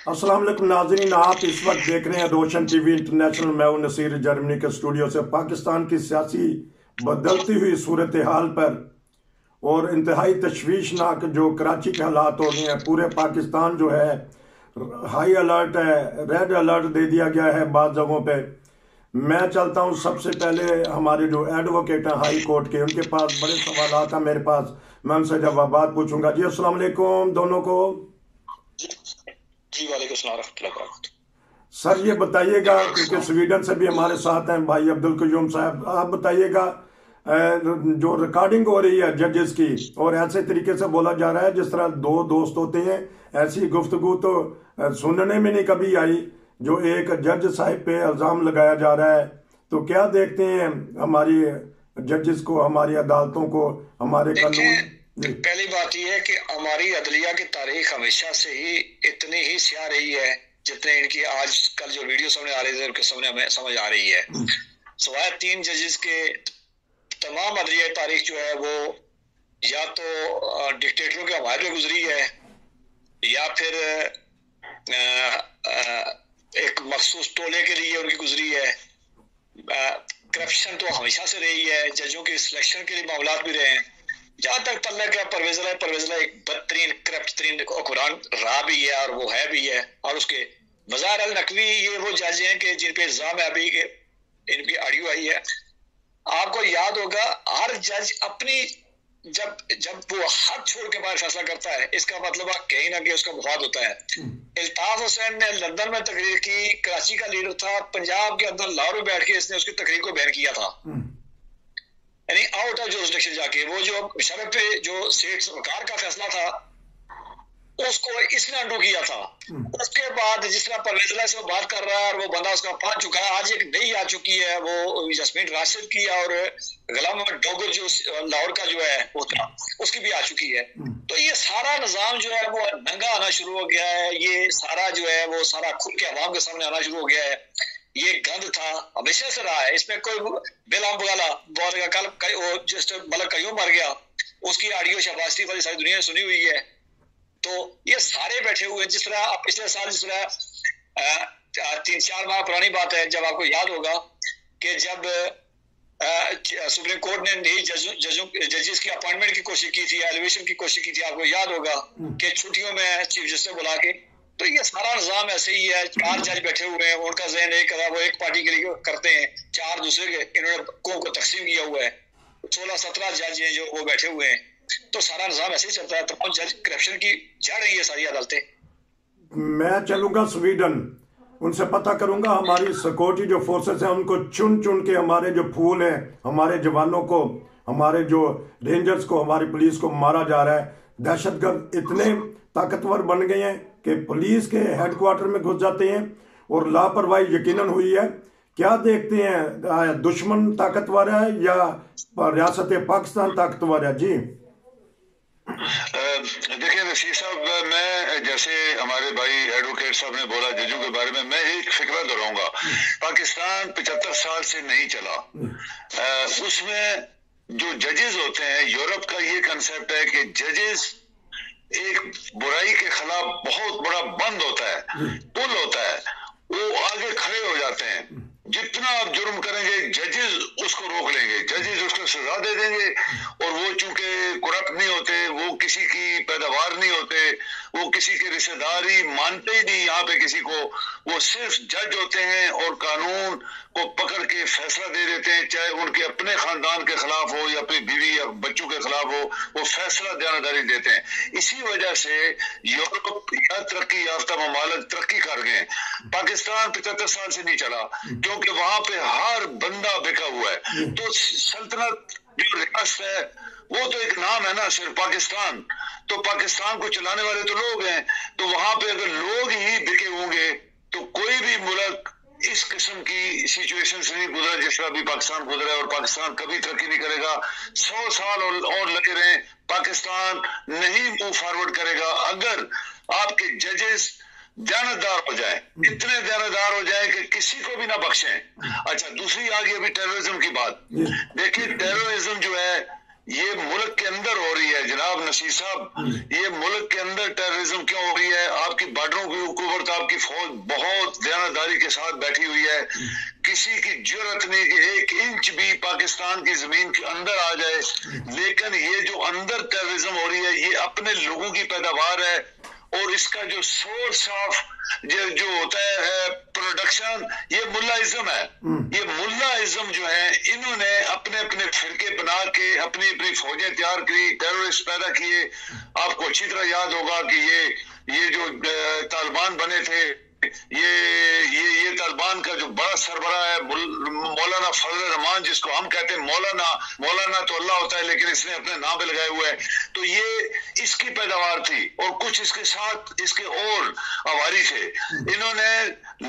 अस्सलाम वालेकुम नाज़रीन, आप इस वक्त देख रहे हैं रोशन टीवी इंटरनेशनल। मैं हूं नसीर जर्मनी के स्टूडियो से। पाकिस्तान की सियासी बदलती हुई सूरत हाल पर और इंतहाई तशवीशनाक जो कराची के हालात हो रहे हैं, पूरे पाकिस्तान जो है हाई अलर्ट है, रेड अलर्ट दे दिया गया है बाज़ जगहों पे। मैं चलता हूं सबसे पहले हमारे जो एडवोकेट हैं हाई कोर्ट के, उनके पास बड़े सवाल हैं मेरे पास, मैं उनसे जवाब पूछूंगा। जी अस्सलाम वालेकुम दोनों को। जी वालेकुम सलाम रहमतुल्लाहि व बरकातहू। सर ये बताइएगा, क्योंकि स्वीडन से भी हमारे साथ हैं भाई अब्दुल कयूम साहब, आप बताइएगा जो रिकॉर्डिंग हो रही है जजेस की, और ऐसे तरीके से बोला जा रहा है जिस तरह दो दोस्त होते हैं, ऐसी गुफ्तगू तो सुनने में नहीं कभी आई जो एक जज साहिब पे इल्जाम लगाया जा रहा है। तो क्या देखते हैं हमारी जजेस को, हमारी अदालतों को, हमारे कानून? पहली बात यह है कि हमारी अदलिया की तारीख हमेशा से ही इतनी ही स्याह रही है जितने इनकी आज कल जो वीडियो सामने आ रही है उनके सामने हमें समझ आ रही है। सवाए 3 जजेस के तमाम अदलिया तारीख जो है वो या तो डिक्टेटरों के हवाले में गुजरी है या फिर एक मखसूस टोले के लिए उनकी गुजरी है। करप्शन तो हमेशा से रही है, जजों के सिलेक्शन के लिए मामला भी रहे हैं। जहां तक तल्ला का परवेज़ला एक बदतरीन करप्ट तरीन हुक्मरान रहा भी है और वो है भी है। और उसके मज़ार अल नकवी ये वो जज हैं कि जिन पे इल्जाम है अभी के इनकी ऑडियो आई है। आपको याद होगा हर जज अपनी जब वो हाथ छोड़ के बाहर फैसला करता है, इसका मतलब कहीं ना कहीं उसका मुफाद होता है। इल्ताफ हुसैन ने लंदन में तकरीर की, कराची का लीडर था, पंजाब के अंदर लाहौर में बैठ के इसने उसकी तकरीर को बैन किया था, यानी आउट ऑफ जुरिसडिक्शन जाके। वो जो शरफ पे जो स्टेट सरकार का फैसला था उसको इसने अंडू किया था। उसके बाद जिस तरह परवेज़ला से वो बात कर रहा है और वो बंदा उसका पहुंच चुका है, आज एक नई आ चुकी है वो जसमीन राशिद की, और गुलाम डोगर जो लाहौर का जो है वो था उसकी भी आ चुकी है। तो ये सारा निजाम जो है वो नंगा आना शुरू हो गया है। ये सारा जो है वो सारा खुल के अवाम के सामने आना शुरू हो गया है। ये गंद था, हमेशा से रहा है, इसमें कोई बेलाम बगाला बहुत कल जिस मतलब कयूं मर गया उसकी ऑडियो शहबाज शरीफ वाली सारी दुनिया ने सुनी हुई है। तो ये सारे बैठे हुए, जिस तरह पिछले साल जिस तरह 3-4 माह पुरानी बात है, जब आपको याद होगा कि जब सुप्रीम कोर्ट ने नई जजेस की अपॉइंटमेंट की कोशिश की थी, एलिवेशन की कोशिश की थी, आपको याद होगा कि छुट्टियों में चीफ जस्टिस बुला के। तो ये सारा निजाम ऐसे ही है। 4 जज बैठे हुए हैं, उनका जहन एक वो एक पार्टी के लिए करते हैं, 4 दूसरे के इन्होंने को तकसीम किया हुआ है। 16-17 जज हैं जो वो बैठे हुए हैं। तो सारा निजाम ऐसे ही चलता है। तो जज करप्शन की जड़ रही है सारी अदालतें। मैं चलूंगा स्वीडन, उनसे पता करूंगा हमारी सिक्योरिटी जो फोर्सेस हैं उनको चुन चुन के, हमारे जो फूल हैं, हमारे जवानों को, हमारे जो रेंजर्स को, हमारी पुलिस को मारा जा रहा है। दहशतगर्द इतने ताकतवर बन गए हैं कि पुलिस के हेडक्वार्टर में घुस जाते हैं और लापरवाही यकीनन हुई है। क्या देखते हैं, दुश्मन ताकतवर है या रियासत पाकिस्तान ताकतवर है? जी देखिए नसीर साहब, मैं जैसे हमारे भाई एडवोकेट साहब ने बोला जजों के बारे में, मैं एक फिक्रा दोहराऊंगा। पाकिस्तान 75 साल से नहीं चला। उसमें जो जजेस होते हैं, यूरोप का ये कंसेप्ट है कि जजेस एक बुराई के खिलाफ बहुत बड़ा बंद होता है, पुल होता है, वो आगे खड़े हो जाते हैं। जितना आप जुर्म करेंगे जजेस उसको रोक लेंगे, जजेस उसको सजा दे देंगे। और वो चूंकि करप्ट नहीं होते, वो किसी की पैदावार नहीं होते, वो किसी के रिश्तेदारी मानते ही नहीं यहाँ पे किसी को, वो सिर्फ जज होते हैं और कानून को पकड़ के फैसला दे देते हैं, चाहे उनके अपने खानदान के खिलाफ हो या अपनी बीवी या बच्चों के खिलाफ हो, वो फैसला दयानदारी देते हैं। इसी वजह से यूरोप या तरक्की याफ्ता ममालिक तरक्की कर गए। पाकिस्तान 75 साल से नहीं चला क्योंकि वहां पे हर बंदा बिका हुआ है। तो सल्तनत जो रियासत है वो तो एक नाम है ना, सिर्फ पाकिस्तान। तो पाकिस्तान को चलाने वाले तो लोग हैं। तो वहां पे अगर लोग ही बिके होंगे तो कोई भी मुल्क इस किस्म की सिचुएशन से नहीं गुजरा जिस तरह भी पाकिस्तान गुजरा है। और पाकिस्तान कभी तरक्की नहीं करेगा। 100 साल और लगे रहे, पाकिस्तान नहीं मूव फॉरवर्ड करेगा अगर आपके जजेस दयानतदार हो जाए, इतने दयानतदार हो जाए कि किसी को भी ना बख्शें। अच्छा, दूसरी आ गई अभी टेररिज्म की बात। देखिए टेररिज्म जो है ये मुल्क के अंदर हो रही है जनाब नसीर साहब। ये मुल्क के अंदर टेररिज्म क्यों हो रही है? आपकी बॉर्डरों के ऊपर तो पंजाब की फौज बहुत दयानतदारी के साथ बैठी हुई है, किसी की जरूरत नहीं कि 1 इंच भी पाकिस्तान की जमीन के अंदर आ जाए। लेकिन ये जो अंदर टेररिज्म हो रही है ये अपने लोगों की पैदावार है, और इसका जो सोर्स ऑफ जो होता है प्रोडक्शन, ये मुल्लाइज्म है। ये मुल्लाइज्म जो है, इन्होंने अपने अपने फिरके बना के अपनी अपनी फौजें तैयार की, टेररिस्ट पैदा किए। आपको अच्छी तरह याद होगा कि ये जो तालिबान बने थे, ये तालिबान का जो बड़ा सरबराह है मौलाना फजल रहमान, जिसको हम कहते हैं मौलाना तो अल्लाह होता है, लेकिन इसने अपने नाम पे लगाए हुए है। तो ये इसकी पैदावार थी, और कुछ इसके साथ इसके और आवारी थे। इन्होंने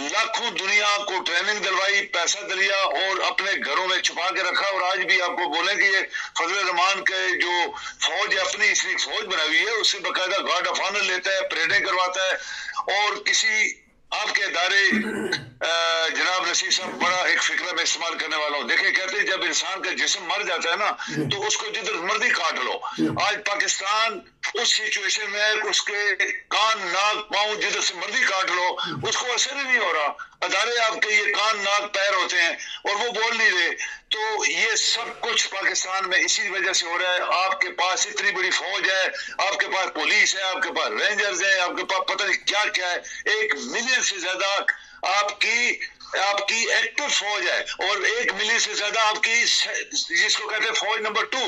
लाखों दुनिया को ट्रेनिंग दिलवाई, पैसा दिया और अपने घरों में छुपा के रखा। और आज भी आपको बोले कि ये फजल रहमान के जो फौज है, अपनी इसलिए फौज बनाई हुई है, उससे बाकायदा गार्ड ऑफ ऑनर लेता है, परेडें करवाता है। और किसी आपके इदारे जनाब नसीर साहब बड़ा एक फिक्र में इस्तेमाल करने वाला हूँ। देखिए, कहते हैं जब इंसान का जिस्म मर जाता है ना, तो उसको जिधर मर्जी काट लो। आज पाकिस्तान उस सिचुएशन में है, उसके कान नाक पाँव जिधर से मर्जी काट लो, उसको असर ही नहीं हो रहा। अदारे आपके ये कान नाक पैर होते हैं और वो बोल नहीं रहे। तो ये सब कुछ पाकिस्तान में इसी वजह से हो रहा है। आपके पास इतनी बड़ी फौज है, आपके पास पुलिस है, आपके पास रेंजर्स है, आपके पास पता नहीं क्या क्या है। 1 मिलियन से ज्यादा आपकी एक्टिव फौज है, और 1 मिलियन से ज्यादा आपकी जिसको कहते हैं फौज नंबर 2,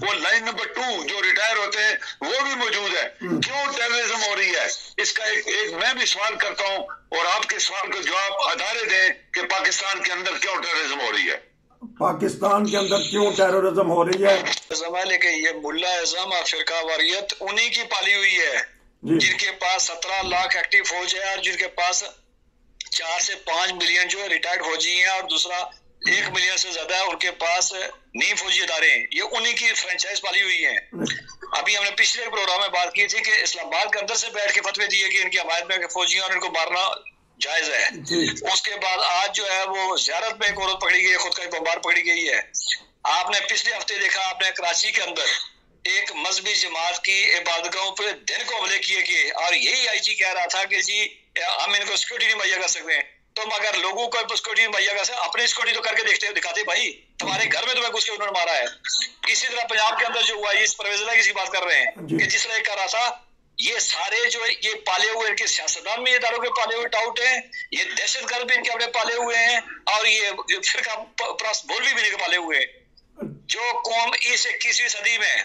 वो लाइन नंबर 2 जो रिटायर होते हैं, वो भी मौजूद है। क्यों टेररिज्म हो रही है? इसका एक मैं भी सवाल करता हूं, और आपके सवाल का जवाब अदारे दें कि पाकिस्तान के अंदर क्यों टेररिज्म हो रही है। पाकिस्तान के अंदर क्यों टेररिज्म हो रही है? लेकिन ये मुल्लाइज्म और फिरका वारियत उन्हीं की पाली हुई है, जिनके पास 17 लाख एक्टिव फौज है, और जिनके पास 4 से 5 मिलियन जो है रिटायर्ड फौजी हैं, और दूसरा 1 मिलियन से ज्यादा उनके पास नीम फौजी इदारे हैं। ये उन्हीं की फ्रेंचाइज पाली हुई है। अभी हमने पिछले प्रोग्राम में बात की थी कि इस्लामाबाद के अंदर से बैठ के फतवे दिए कि इनकी हमायत में फौजी और इनको मारना जायज है। उसके बाद आज जो है वो ज़ियारत में एक औरत पकड़ी गई है, खुद का एक बमबार पकड़ी गई है। आपने पिछले हफ्ते देखा, आपने कराची के अंदर एक मजहबी जमात की इबादतगाहों पर दिन को हमले किए गए, और यही आईजी कह रहा था कि जी हम इनको सिक्योरिटी नहीं मुहैया कर सकते। तुम अगर लोगों को सिक्योरिटी मुहैया कर सकते, अपनी सिक्योरिटी तो करके देखते दिखाते भाई, तुम्हारे घर में तुम्हें घुस के उन्होंने मारा है। इसी तरह पंजाब के अंदर जो हुआ, इस परवेज़ की बात कर रहे हैं कि जिस तरह कर रहा था, ये सारे जो ये पाले हुए इनके सियासतदान में इदारों के पाले हुए टाउट हैं, ये दहशतगर्द भी इनके अपने पाले हुए हैं, और ये फिरका बोलवी भी इनके पाले हुए हैं। जो कौम इस 21वीं सदी में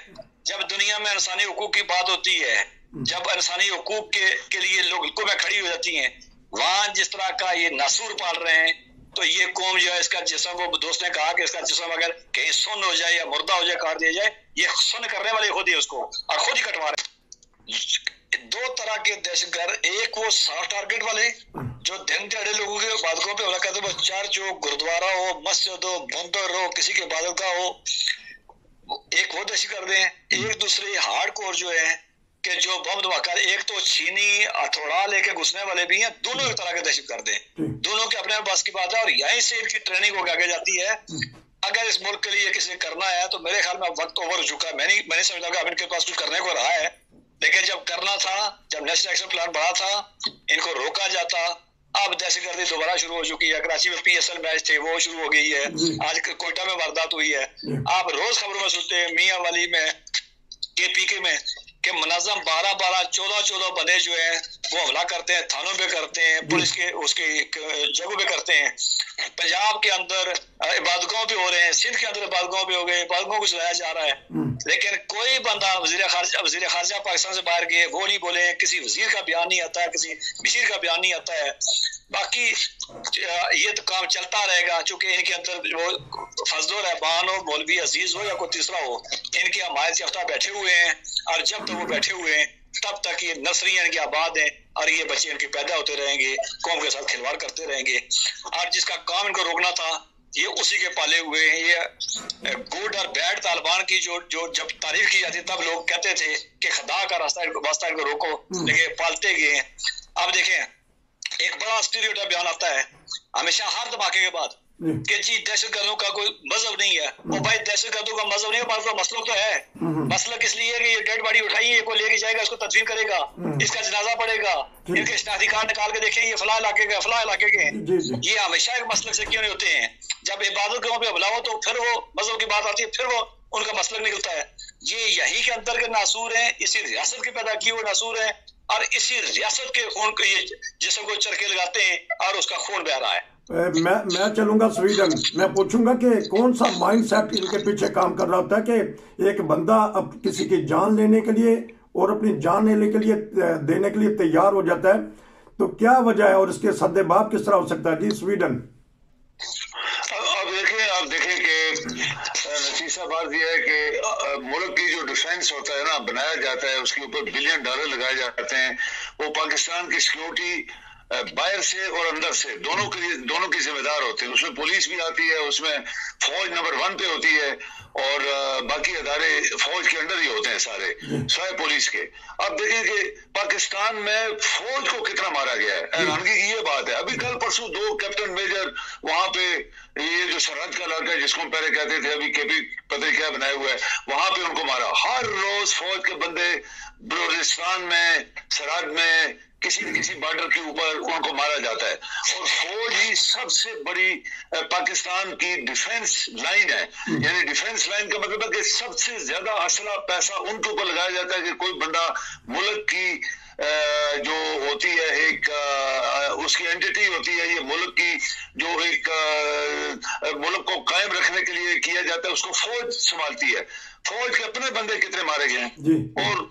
जब दुनिया में इंसानी हुकूक की बात होती है, जब इंसानी हुकूक के लिए लोग में खड़ी हो जाती हैं, वहां जिस तरह का ये नासूर पाल रहे हैं, तो ये कौम जो है इसका जिस्म, वो दोस्त ने कहा कि इसका जिस्म अगर कहीं सुन्न हो जाए या मुर्दा हो जाए, काट दिया जाए, ये सुन्न करने वाले खुद ही उसको और खुद ही कटवा रहे। 2 तरह के दहशतगर्द, एक वो सॉफ्ट टारगेट वाले जो दिन दिहाड़े लोगों के इबादतों पे हमला करते हैं, चर्च हो, गुरुद्वारा हो, मस्जिद हो, मंदिर हो, किसी की इबादत का हो, एक वो दहशतगर्द हैं। एक दूसरे हार्डकोर जो है कि जो बम धमाका, एक तो छीनी हथौड़ा लेके घुसने वाले भी हैं, दोनों एक तरह के दहशतगर्द हैं। दोनों के अपने पास की बात है, और यहीं से इनकी ट्रेनिंग होकर आगे जाती है। अगर इस मुल्क के लिए किसी ने करना है तो मेरे ख्याल में वक्त ओवर हो चुका है। मैंने समझा कि अब इनके पास कुछ करने को रहा है, लेकिन जब करना था, जब नेशनल एक्शन प्लान बना था, इनको रोका जाता। अब दहशतगर्दी दोबारा शुरू हो चुकी है। कराची में PSL मैच थे, वो शुरू हो गई है। आज कोयटा में वारदात हुई है। आप रोज खबरों में सुनते हैं मियां वाली में, KPK में, कि मुनज़्ज़म 12-12, 14-14 बंदे जो है वो हमला करते हैं, थानों पे करते हैं, पुलिस के उसके जगहों पे करते हैं। पंजाब के अंदर इबादतगाहों पे हो रहे हैं, सिंध के अंदर इबादतगाहों पे हो गए, इबादतगाहों को चलाया जा रहा है। लेकिन कोई बंदा वज़ीर ख़ारजा पाकिस्तान से बाहर गए वो नहीं बोले, किसी वज़ीर का बयान नहीं आता है, किसी मिशीर का बयान नहीं आता है। बाकी ये तो काम चलता रहेगा, चूंकि इनके अंदर वो फजल रहमान हो, मौलवी अजीज हो या कोई तीसरा हो, इनकी हमायत याफ्ता बैठे हुए हैं, और जब तक वो बैठे हुए हैं तब तक ये नस्रियां इनकी आबाद हैं, और ये बच्चे इनके पैदा होते रहेंगे, कौम के साथ खिलवाड़ करते रहेंगे। और जिसका काम इनको रोकना था, ये उसी के पाले हुए हैं। ये गुड और बैड तालिबान की जो जब तारीफ की जाती तब लोग कहते थे कि खुदा का रास्ता इनको रोको, लेकिन पालते गए हैं। अब देखें, एक बड़ा स्टीरियोटाइप बयान आता है हमेशा हर धमाके के बाद कि जी दहशतगर्दों का कोई मजहब नहीं है। वो भाई दहशतगर्दों का मजहब नहीं है, हमारे पास मसलक तो है। मसलक इसलिए कि ये डेड बॉडी उठाई है, कोई लेके जाएगा, इसको तदफीन करेगा, इसका जनाजा पड़ेगा, इनके शनाख्ती कार्ड निकाल के देखें ये फला इलाके के, फला इलाके के। ये हमेशा एक मसलक से क्यों नहीं होते हैं? जब इबादत के पे हमला हो तो फिर वो मजहब की बात आती है, फिर वो उनका मसलक निकलता है। ये यही के अंदर के नासूर हैं, इसी रियासत के पैदा किए हुए नासूर हैं, और इसी रियासत के खून को ये जिसम को चरके लगाते हैं और उसका खून बह रहा है। मैं चलूंगा स्वीडन। मैं पूछूंगा कि कौन सा माइंडसेट इनके पीछे काम कर रहा होता है कि एक बंदा अब किसी की जान लेने के लिए और अपनी जान लेने के लिए देने के लिए तैयार हो जाता है, तो क्या वजह है और इसके सद्देबाब किस तरह हो सकता है? जी स्वीडन। आप देखें कि नतीजा बात यह है कि मुल्क की जो डिफेंस होता है ना, बनाया जाता है, उसके ऊपर $बिलियन लगाए जाते हैं। वो पाकिस्तान की सिक्योरिटी बाहर से और अंदर से दोनों की जिम्मेदार होते हैं। उसमें पुलिस भी आती है, उसमें फौज नंबर 1 पे होती है, और बाकी अदारे फौज के अंडर ही होते हैं सारे, सिवाय पुलिस के। अब देखें कि पाकिस्तान में फौज को कितना मारा गया है। हैरानगी की ये बात है, अभी कल परसों 2 कैप्टन मेजर वहां पे, ये जो सरहद का इलाका है जिसको हम पहले कहते थे, अभी केपी पता नहीं क्या बनाया हुआ है, वहां पे उनको मारा। हर रोज फौज के बंदे बलूचिस्तान में, सरहद में, किसी न किसी बॉर्डर के ऊपर उनको मारा जाता है। और फौज ही सबसे बड़ी पाकिस्तान की डिफेंस लाइन है। यानी डिफेंस लाइन का मतलब है कि सबसे ज्यादा असला पैसा उनके ऊपर लगाया जाता है कि कोई बंदा मुल्क की जो होती है एक उसकी एंटिटी होती है, ये मुल्क की जो एक मुल्क को कायम रखने के लिए किया जाता है, उसको फौज संभालती है। फौज के अपने बंदे कितने मारे गए हैं, और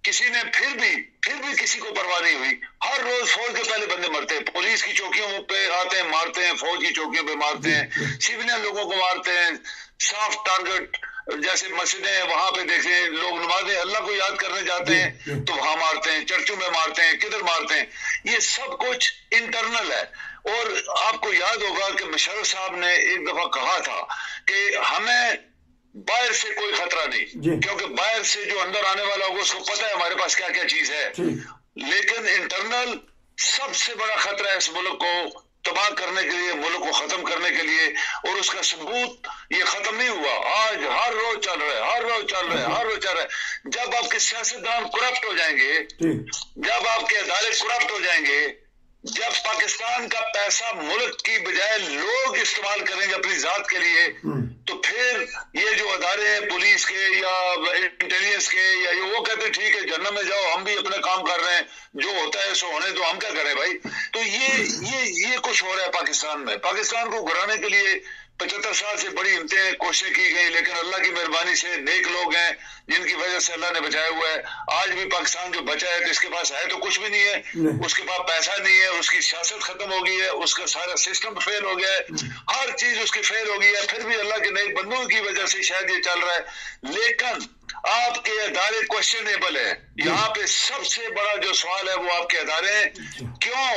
किसी ने फिर भी किसी को परवाह नहीं हुई। हर रोज फौज के पहले बंदे मरते हैं, पुलिस की चौकियों पे आते हैं, मारते हैं, फौज की चौकियों पे मारते हैं, सिविलियन लोगों को मारते हैं। साफ टारगेट जैसे मस्जिदें हैं, वहां पे देखें लोग नमाज़ें अल्लाह को याद करने जाते हैं तो वहां मारते हैं, चर्चों में मारते हैं, किधर मारते हैं। ये सब कुछ इंटरनल है। और आपको याद होगा कि मुशर्रफ साहब ने एक दफा कहा था कि हमें बाहर से कोई खतरा नहीं, क्योंकि बाहर से जो अंदर आने वाला होगा उसको पता है हमारे पास क्या क्या चीज है। लेकिन इंटरनल सबसे बड़ा खतरा है इस मुल्क को तबाह करने के लिए, मुल्क को खत्म करने के लिए। और उसका सबूत ये खत्म नहीं हुआ, आज हर रोज चल रहा है, हर रोज चल रहा है, हर रोज चल रहा है। जब आपके सियासतदान करप्ट हो जाएंगे, जब आपके अदारे करप्ट हो जाएंगे, जब पाकिस्तान का पैसा मुल्क की बजाय लोग इस्तेमाल करेंगे अपनी जात के लिए, तो फिर ये जो अदारे हैं पुलिस के या इंटेलिजेंस के, या ये वो कहते हैं ठीक है जन्नत में जाओ, हम भी अपना काम कर रहे हैं, जो होता है सो होने दो, हम क्या करें भाई। तो ये कुछ हो रहा है पाकिस्तान में। पाकिस्तान को घुराने के लिए 75 साल से बड़ी हिम्मतें कोशिशें की गई, लेकिन अल्लाह की मेहरबानी से नेक लोग हैं जिनकी वजह से अल्लाह ने बचाया हुआ है। आज भी पाकिस्तान जो बचा है, तो इसके पास है तो कुछ भी नहीं है, उसके पास पैसा नहीं है, उसकी सियासत खत्म हो गई है, उसका सारा सिस्टम फेल हो गया है, हर चीज उसकी फेल हो गई है। फिर भी अल्लाह के नेक बंदों की वजह से शायद ये चल रहा है। लेकिन आपके अदारे क्वेश्चनेबल है। यहाँ पे सबसे बड़ा जो सवाल है वो आपके अदारे हैं। क्यों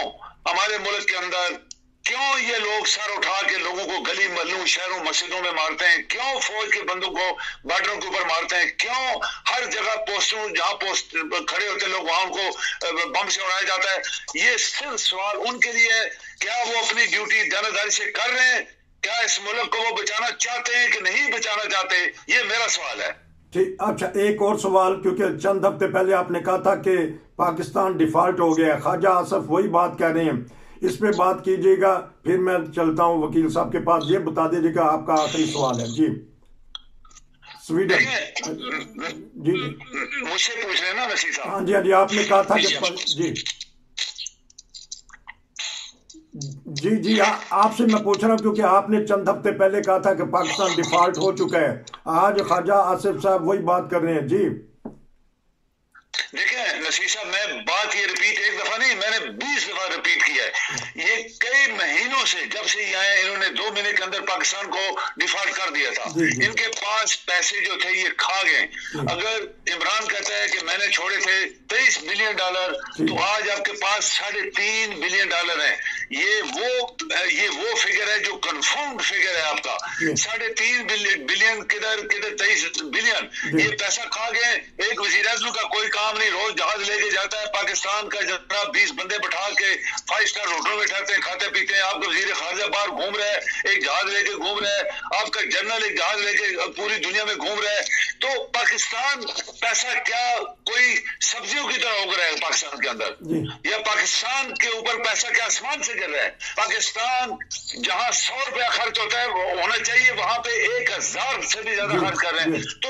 हमारे मुल्क के अंदर, क्यों ये लोग सर उठा के लोगों को गली महलों, शहरों, मस्जिदों में मारते हैं? क्यों फौज के बंदों को बॉर्डरों के ऊपर मारते हैं? क्यों हर जगह पोस्टों, जहां पोस्ट खड़े होते हैं लोग, वहां उनको बम से उड़ाया जाता है? ये सिर्फ सवाल उनके लिए है, क्या वो अपनी ड्यूटी ईमानदारी से कर रहे हैं? क्या इस मुल्क को वो बचाना चाहते हैं कि नहीं बचाना चाहते? ये मेरा सवाल है। ठीक, अच्छा एक और सवाल, क्योंकि चंद हफ्ते पहले आपने कहा था कि पाकिस्तान डिफॉल्ट हो गया, ख्वाजा आसफ वही बात कह रहे हैं, इस पे बात कीजिएगा, फिर मैं चलता हूं वकील साहब के पास। ये बता दीजिएगा, आपका आखिरी सवाल है जी। स्वीडन जी मुझसे पूछ रहे हैं ना नसीर साहब? हाँ जी, हाँ जी, आपने कहा था कि जी आपसे मैं पूछ रहा हूँ, क्योंकि आपने चंद हफ्ते पहले कहा था कि पाकिस्तान डिफॉल्ट हो चुका है। आज ख्वाजा आसिफ साहब वही बात कर रहे हैं जी। देखिए नसीर साहब, मैं बात ये रिपीट एक दफा नहीं, मैंने 20 दफा रिपीट किया है। ये कई महीनों से, जब से ये आए, इन्होंने 2 महीने के अंदर पाकिस्तान को डिफॉल्ट कर दिया था। इनके पास पैसे जो थे ये खा गए। अगर इमरान कहता है कि मैंने छोड़े थे $23 बिलियन, तो आज आपके पास $3.5 बिलियन है। ये वो फिगर है जो कंफर्म्ड फिगर है आपका। 3.5 बिलियन किधर 23 बिलियन, ये पैसा खा गए। एक वज़ीर आज़म का कोई काम नहीं, रोज जहाज लेके जाता है पाकिस्तान का, जरा 20 बंदे बैठा के 5 स्टार होटल में बैठाते हैं, खाते पीते हैं। आपका वज़ीर खारजा बाहर घूम रहा है, एक जहाज लेके घूम रहा है। आपका जनरल एक जहाज लेके पूरी दुनिया में घूम रहा है। तो पाकिस्तान पैसा क्या कोई सब्जियों की तरह उग रहा है पाकिस्तान के अंदर, या पाकिस्तान के ऊपर पैसा क्या आसमान से गिर रहा है? पाकिस्तान जहां 100 रुपया खर्च होता है वो होना चाहिए, वहां पे 1000 से भी ज्यादा खर्च कर रहे हैं। तो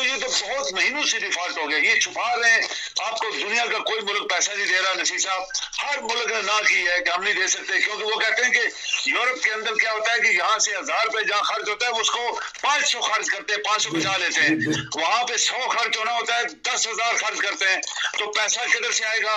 ये तो बहुत महीनों से डिफॉल्ट हो गया। ये छुपा रहे हैं आपको, दुनिया का कोई मुल्क पैसा नहीं दे रहा। नसीर साहब, हर मुल्क ने ना की है कि हम नहीं दे सकते, क्योंकि वो कहते हैं कि यूरोप के अंदर क्या होता है कि यहाँ से 1000 रुपए जहाँ खर्च होता है उसको 500 खर्च करते हैं, 500 बचा लेते हैं। वहां पे 100 खर्च होना होता है, 10,000 खर्च करते हैं। तो पैसा किधर से आएगा?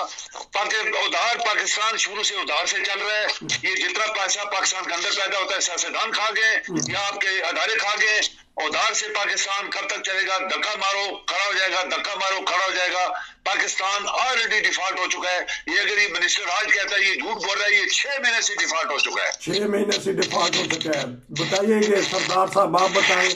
उधार, पाकिस्तान शुरू से उधार से चल रहा है। ये जितना पैसा पाकिस्तान के अंदर पैदा होता है सियासतदान खा गए या आपके अदारे खा गए। उधार से पाकिस्तान कब तक चलेगा? धक्का मारो खड़ा हो जाएगा, धक्का मारो खड़ा हो जाएगा। पाकिस्तान ऑलरेडी डिफॉल्ट हो चुका है। ये अगर ये मिनिस्टर आज कहता है, ये झूठ बोल रहा है, ये 6 महीने से डिफॉल्ट हो चुका है। 6 महीने से डिफॉल्ट हो चुका है। बताइए ये सरदार साहब, आप बताएं,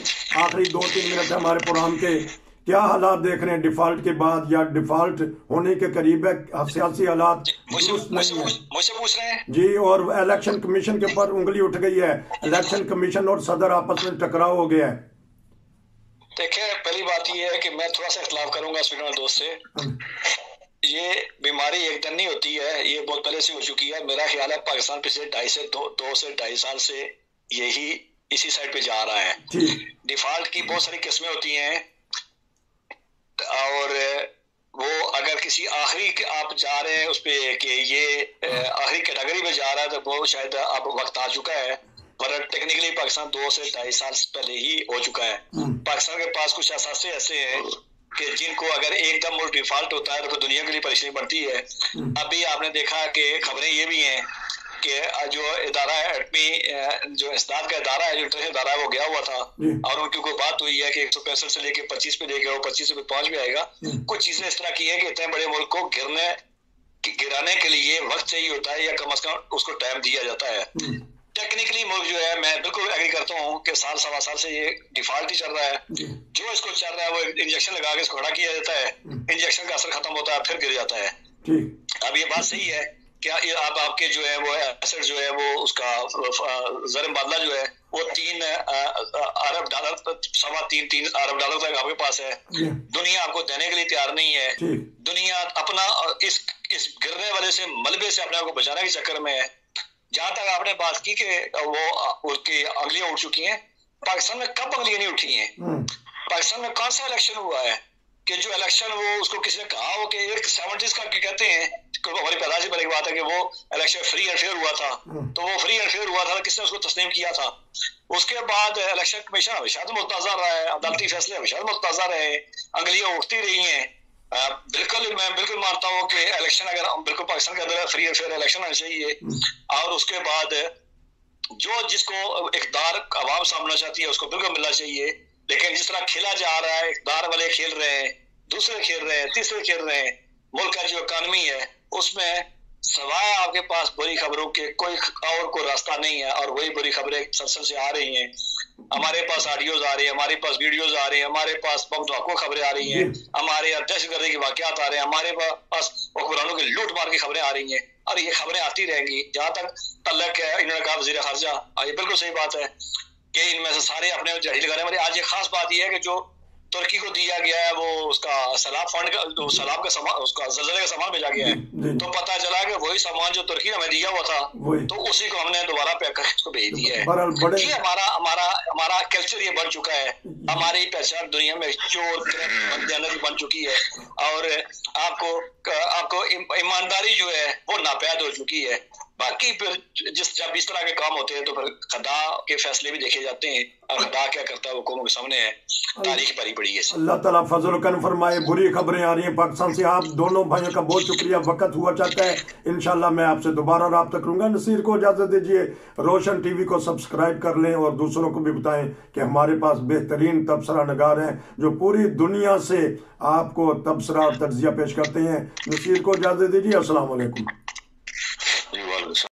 आखिरी 2-3 मिनट है हमारे प्रोग्राम के, क्या हालात देख रहे हैं डिफॉल्ट के बाद, या डिफॉल्ट होने के करीब है? सियासी हालात दुरुस्त नहीं है। मुझसे पूछ रहे हैं जी। और इलेक्शन कमीशन के ऊपर उंगली उठ गई है। इलेक्शन कमीशन और सदर आपस में टकराव हो गया है। देखिए, पहली बात ये है कि मैं थोड़ा सा इख्तिलाफ करूंगा स्वीडन दोस्त से। ये बीमारी एक दिन नहीं होती है, ये बहुत पहले से हो चुकी है। मेरा ख्याल है पाकिस्तान पिछले 2 से 2.5 साल से यही इसी साइड पे जा रहा है। डिफॉल्ट की बहुत सारी किस्में होती हैं, और वो अगर किसी आखिरी आप जा रहे हैं उस पे कि ये आखिरी कैटेगरी में जा रहा है, तो वो शायद अब वक्त आ चुका है। पर टेक्निकली पाकिस्तान 2 से 2.5 साल पहले ही हो चुका है। पाकिस्तान के पास कुछ असासे ऐसे हैं कि जिनको अगर एकदम मुल्क डिफॉल्ट होता है तो दुनिया के लिए परेशानी बढ़ती है। अभी आपने देखा कि खबरें ये भी हैं कि जो इदारा है एटमी, जो इस्ताद का इदारा है, जो इंटरनेशनल इदारा है, वो गया हुआ था और उनकी कोई बात हुई है कि 165 से लेके 25 पे लेके 25 से 5 पे आएगा। कुछ चीजें इस तरह की है कि इतने बड़े मुल्क को गिराने के लिए वक्त चाहिए होता है, या कम से कम उसको टाइम दिया जाता है। टेक्निकली मुल्क जो है, मैं बिल्कुल एग्री करता हूँ कि साल सवा साल से ये डिफॉल्ट ही चल रहा है। जो इसको चल रहा है वो इंजेक्शन लगा के इसको खड़ा किया जाता है, इंजेक्शन का असर खत्म होता है, फिर गिर जाता है। अब ये बात सही है क्या? आप आपके जो है वो एसेट जो है वो उसका ज़र मुबादला जो है वो 3 अरब डॉलर, 3.25 अरब डॉलर तक आपके पास है। दुनिया आपको देने के लिए तैयार नहीं है। दुनिया अपना इस गिरने वाले से मलबे से अपने आप को बचाने के चक्कर में है। जहां तक आपने बात की कि वो उसकी अंगलियां उठ चुकी हैं, पाकिस्तान में कब अंगलियां नहीं उठी हैं? पाकिस्तान में कौन सा इलेक्शन हुआ है कि जो इलेक्शन वो उसको किसी ने कहा हो कि एक 70s का कहते हैं, हमारी पैदाइश पर एक बात है कि वो इलेक्शन फ्री एंड फेयर हुआ था, तो वो फ्री एंड फेयर हुआ था, किसने उसको तस्लीम किया था? उसके बाद इलेक्शन कमीशन हमेशा तो मुतनाज़ा रहा है, अदालती फैसले हमेशा मुतनाज़ा रहे, अंगलियां उठती रही हैं। मैं बिल्कुल मानता हूँ कि इलेक्शन अगर बिल्कुल पाकिस्तान के अंदर फ्री एंड फेयर इलेक्शन होना चाहिए, और उसके बाद जो जिसको इक़्तिदार अवाम सामना चाहती है उसको बिल्कुल मिलना चाहिए। लेकिन जिस तरह खेला जा रहा है, इक़्तिदार वाले खेल रहे हैं, दूसरे खेल रहे हैं, तीसरे खेल रहे हैं, मुल्क का जो इकॉनमी है उसमें सवाए आपके पास बुरी खबरों के कोई और कोई रास्ता नहीं है, और वही बुरी खबरें सलसल से आ रही हैं। हमारे पास ऑडियोज आ रही है, हमारे पास वीडियोज आ रही है, हमारे पास बम धमाकों खबरें आ रही हैं, हमारे यहाँ दहशतगर्दी के वाकयात आ रहे हैं, हमारे पास हुक्मरानों की लूट मार की खबरें आ रही हैं, और ये खबरें आती रहेंगी जहां तक तल्लक है। इन्होंने कहा वज़ीर खारजा, ये बिल्कुल सही बात है कि इनमें से सारे अपने जहरी लगाने वाले। आज ये खास बात यह है कि जो तुर्की को दिया गया है वो उसका सैलाब फंड का, जो सैलाब का सामान, उसका ज़लज़ले का सामान भेजा गया है, तो पता चला कि वही सामान जो तुर्की ने हमें दिया हुआ था, तो उसी को हमने दोबारा पैक करके उसको भेज दिया है। ये हमारा कल्चर ये बन चुका है, हमारी पहचान दुनिया में चोर बन चुकी है, और आपको ईमानदारी जो है वो नापैद हो चुकी है। बाकी फिर जब इस तरह के काम होते हैं तो फिर खुदा के फैसले भी देखे जाते हैं, और खुदा क्या करता है वो कौमों के सामने है, तारीख भरी पड़ी है। अल्लाह ताला फजल करम फरमाए। बुरी खबरें आ रही हैं पाकिस्तान से। आप दोनों भाइयों का बहुत शुक्रिया। वक्त हुआ चाहता है, इंशाल्लाह मैं आपसे दोबारा राब्ता करूंगा। नसीर को इजाजत दीजिए। रोशन टीवी को सब्सक्राइब कर लें और दूसरों को भी बताएं कि हमारे पास बेहतरीन तबसरा नगार हैं जो पूरी दुनिया से आपको तबसरा और तज्जिया पेश करते हैं। नसीर को इजाजत दीजिए। अस्सलाम वालेकुम।